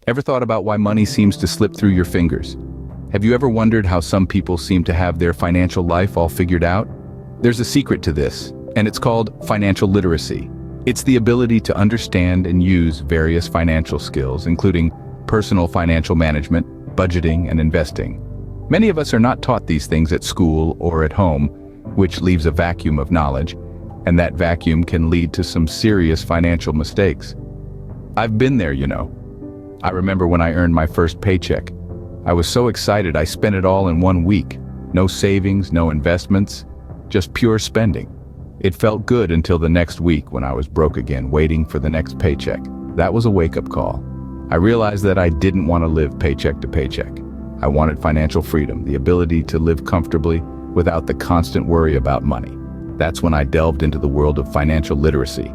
Ever thought about why money seems to slip through your fingers? Have you ever wondered how some people seem to have their financial life all figured out? There's a secret to this, and it's called financial literacy. It's the ability to understand and use various financial skills, including personal financial management, budgeting, and investing. Many of us are not taught these things at school or at home, which leaves a vacuum of knowledge, and that vacuum can lead to some serious financial mistakes. I've been there, you know. I remember when I earned my first paycheck. I was so excited I spent it all in 1 week. No savings, no investments, just pure spending. It felt good until the next week when I was broke again, waiting for the next paycheck. That was a wake-up call. I realized that I didn't want to live paycheck to paycheck. I wanted financial freedom, the ability to live comfortably without the constant worry about money. That's when I delved into the world of financial literacy.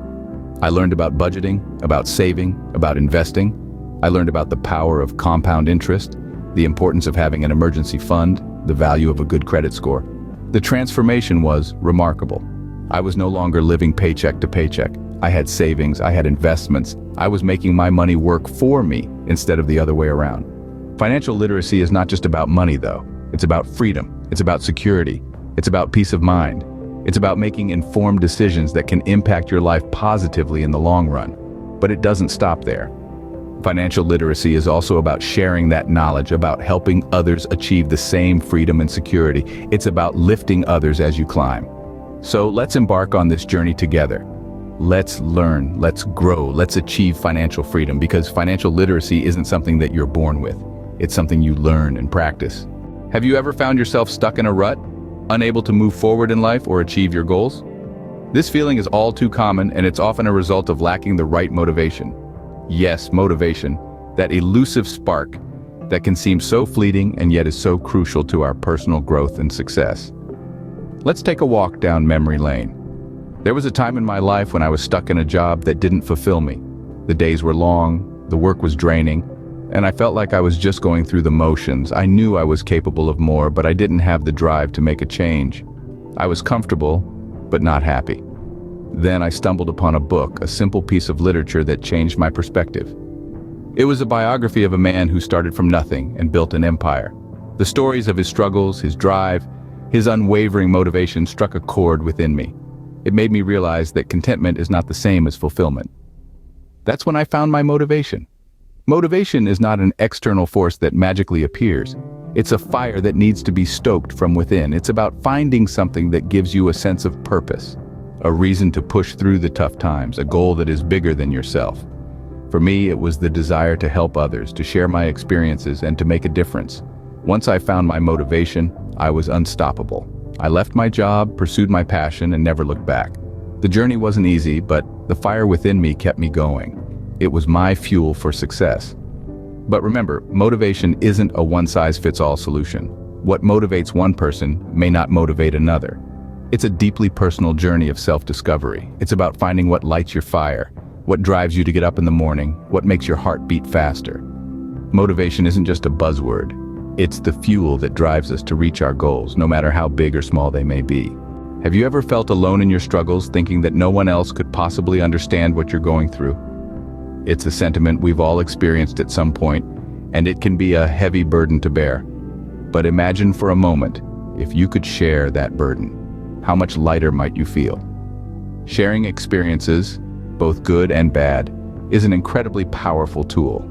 I learned about budgeting, about saving, about investing. I learned about the power of compound interest, the importance of having an emergency fund, the value of a good credit score. The transformation was remarkable. I was no longer living paycheck to paycheck. I had savings, I had investments. I was making my money work for me instead of the other way around. Financial literacy is not just about money, though. It's about freedom. It's about security. It's about peace of mind. It's about making informed decisions that can impact your life positively in the long run. But it doesn't stop there. Financial literacy is also about sharing that knowledge, about helping others achieve the same freedom and security. It's about lifting others as you climb. So let's embark on this journey together. Let's learn, let's grow, let's achieve financial freedom, because financial literacy isn't something that you're born with. It's something you learn and practice. Have you ever found yourself stuck in a rut, unable to move forward in life or achieve your goals? This feeling is all too common, and it's often a result of lacking the right motivation. Yes, motivation, that elusive spark that can seem so fleeting and yet is so crucial to our personal growth and success. Let's take a walk down memory lane. There was a time in my life when I was stuck in a job that didn't fulfill me. The days were long, the work was draining, and I felt like I was just going through the motions. I knew I was capable of more, but I didn't have the drive to make a change. I was comfortable, but not happy. Then I stumbled upon a book, a simple piece of literature that changed my perspective. It was a biography of a man who started from nothing and built an empire. The stories of his struggles, his drive, his unwavering motivation struck a chord within me. It made me realize that contentment is not the same as fulfillment. That's when I found my motivation. Motivation is not an external force that magically appears. It's a fire that needs to be stoked from within. It's about finding something that gives you a sense of purpose, a reason to push through the tough times, a goal that is bigger than yourself. For me, it was the desire to help others, to share my experiences, and to make a difference. Once I found my motivation, I was unstoppable. I left my job, pursued my passion, and never looked back. The journey wasn't easy, but the fire within me kept me going. It was my fuel for success. But remember, motivation isn't a one-size-fits-all solution. What motivates one person may not motivate another. It's a deeply personal journey of self-discovery. It's about finding what lights your fire, what drives you to get up in the morning, what makes your heart beat faster. Motivation isn't just a buzzword. It's the fuel that drives us to reach our goals, no matter how big or small they may be. Have you ever felt alone in your struggles, thinking that no one else could possibly understand what you're going through? It's a sentiment we've all experienced at some point, and it can be a heavy burden to bear. But imagine for a moment, if you could share that burden. How much lighter might you feel? Sharing experiences, both good and bad, is an incredibly powerful tool.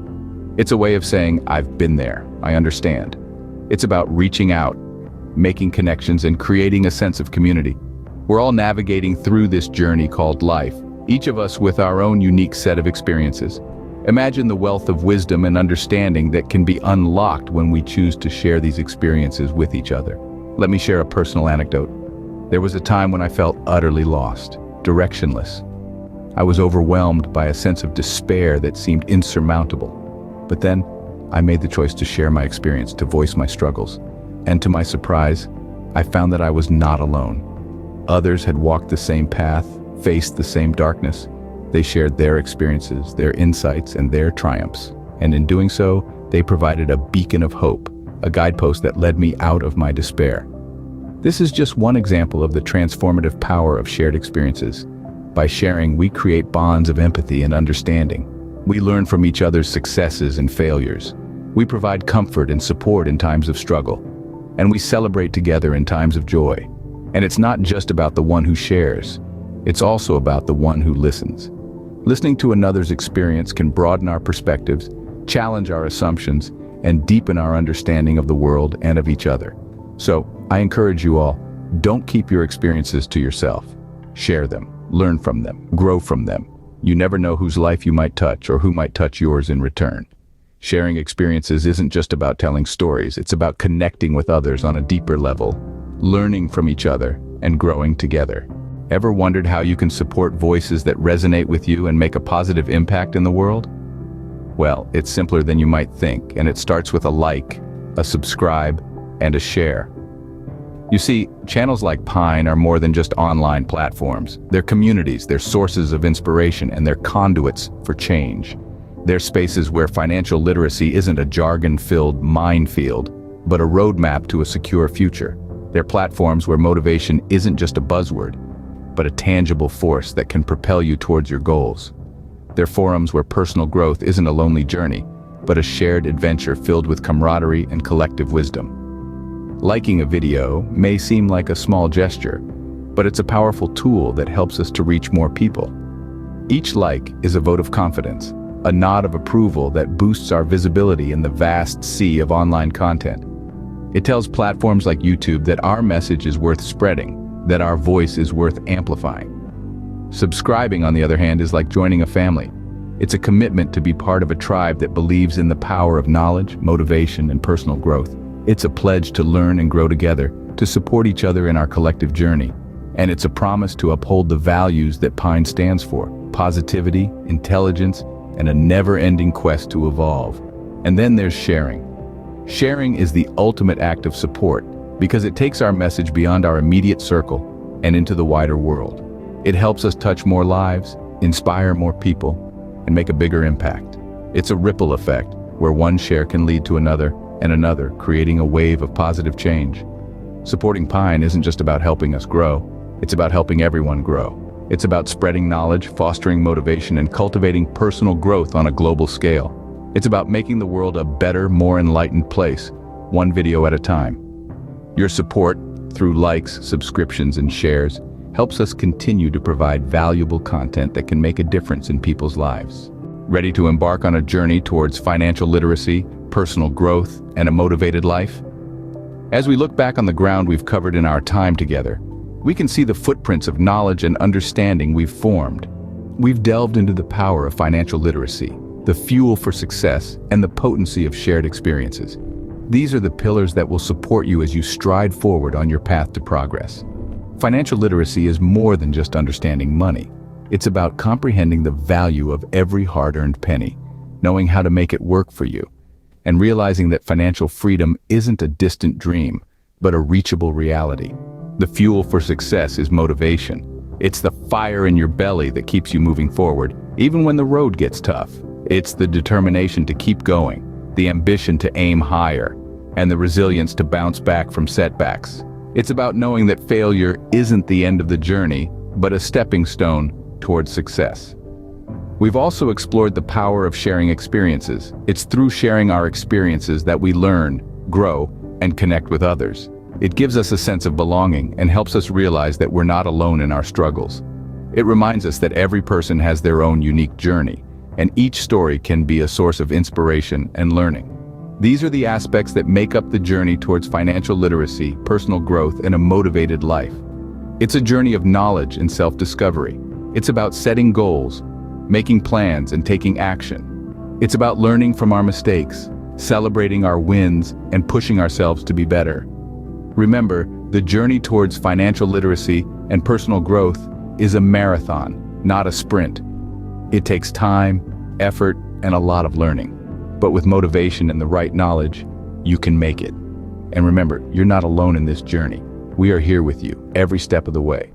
It's a way of saying, I've been there, I understand. It's about reaching out, making connections, and creating a sense of community. We're all navigating through this journey called life, each of us with our own unique set of experiences. Imagine the wealth of wisdom and understanding that can be unlocked when we choose to share these experiences with each other. Let me share a personal anecdote. There was a time when I felt utterly lost, directionless. I was overwhelmed by a sense of despair that seemed insurmountable. But then, I made the choice to share my experience, to voice my struggles. And to my surprise, I found that I was not alone. Others had walked the same path, faced the same darkness. They shared their experiences, their insights, and their triumphs. And in doing so, they provided a beacon of hope, a guidepost that led me out of my despair. This is just one example of the transformative power of shared experiences. By sharing, we create bonds of empathy and understanding. We learn from each other's successes and failures. We provide comfort and support in times of struggle. And we celebrate together in times of joy. And it's not just about the one who shares. It's also about the one who listens. Listening to another's experience can broaden our perspectives, challenge our assumptions, and deepen our understanding of the world and of each other. So, I encourage you all, don't keep your experiences to yourself. Share them, learn from them, grow from them. You never know whose life you might touch or who might touch yours in return. Sharing experiences isn't just about telling stories, it's about connecting with others on a deeper level, learning from each other, and growing together. Ever wondered how you can support voices that resonate with you and make a positive impact in the world? Well, it's simpler than you might think, and it starts with a like, a subscribe, and a share. You see, channels like P.I.N.E are more than just online platforms. They're communities, they're sources of inspiration, and they're conduits for change. They're spaces where financial literacy isn't a jargon-filled minefield, but a roadmap to a secure future. They're platforms where motivation isn't just a buzzword, but a tangible force that can propel you towards your goals. They're forums where personal growth isn't a lonely journey, but a shared adventure filled with camaraderie and collective wisdom. Liking a video may seem like a small gesture, but it's a powerful tool that helps us to reach more people. Each like is a vote of confidence, a nod of approval that boosts our visibility in the vast sea of online content. It tells platforms like YouTube that our message is worth spreading, that our voice is worth amplifying. Subscribing, on the other hand, is like joining a family. It's a commitment to be part of a tribe that believes in the power of knowledge, motivation, and personal growth. It's a pledge to learn and grow together, to support each other in our collective journey. And it's a promise to uphold the values that P.I.N.E stands for: positivity, intelligence, and a never-ending quest to evolve. And then there's sharing. Sharing is the ultimate act of support because it takes our message beyond our immediate circle and into the wider world. It helps us touch more lives, inspire more people, and make a bigger impact. It's a ripple effect where one share can lead to another and another, creating a wave of positive change. Supporting P.I.N.E isn't just about helping us grow, it's about helping everyone grow. It's about spreading knowledge, fostering motivation, and cultivating personal growth on a global scale. It's about making the world a better, more enlightened place, one video at a time. Your support, through likes, subscriptions, and shares, helps us continue to provide valuable content that can make a difference in people's lives. Ready to embark on a journey towards financial literacy, personal growth, and a motivated life? As we look back on the ground we've covered in our time together, we can see the footprints of knowledge and understanding we've formed. We've delved into the power of financial literacy, the fuel for success, and the potency of shared experiences. These are the pillars that will support you as you stride forward on your path to progress. Financial literacy is more than just understanding money. It's about comprehending the value of every hard-earned penny, knowing how to make it work for you, and realizing that financial freedom isn't a distant dream, but a reachable reality. The fuel for success is motivation. It's the fire in your belly that keeps you moving forward, even when the road gets tough. It's the determination to keep going, the ambition to aim higher, and the resilience to bounce back from setbacks. It's about knowing that failure isn't the end of the journey, but a stepping stone towards success. We've also explored the power of sharing experiences. It's through sharing our experiences that we learn, grow, and connect with others. It gives us a sense of belonging and helps us realize that we're not alone in our struggles. It reminds us that every person has their own unique journey, and each story can be a source of inspiration and learning. These are the aspects that make up the journey towards financial literacy, personal growth, and a motivated life. It's a journey of knowledge and self-discovery. It's about setting goals, making plans, and taking action. It's about learning from our mistakes, celebrating our wins, and pushing ourselves to be better. Remember, the journey towards financial literacy and personal growth is a marathon, not a sprint. It takes time, effort, and a lot of learning. But with motivation and the right knowledge, you can make it. And remember, you're not alone in this journey. We are here with you every step of the way.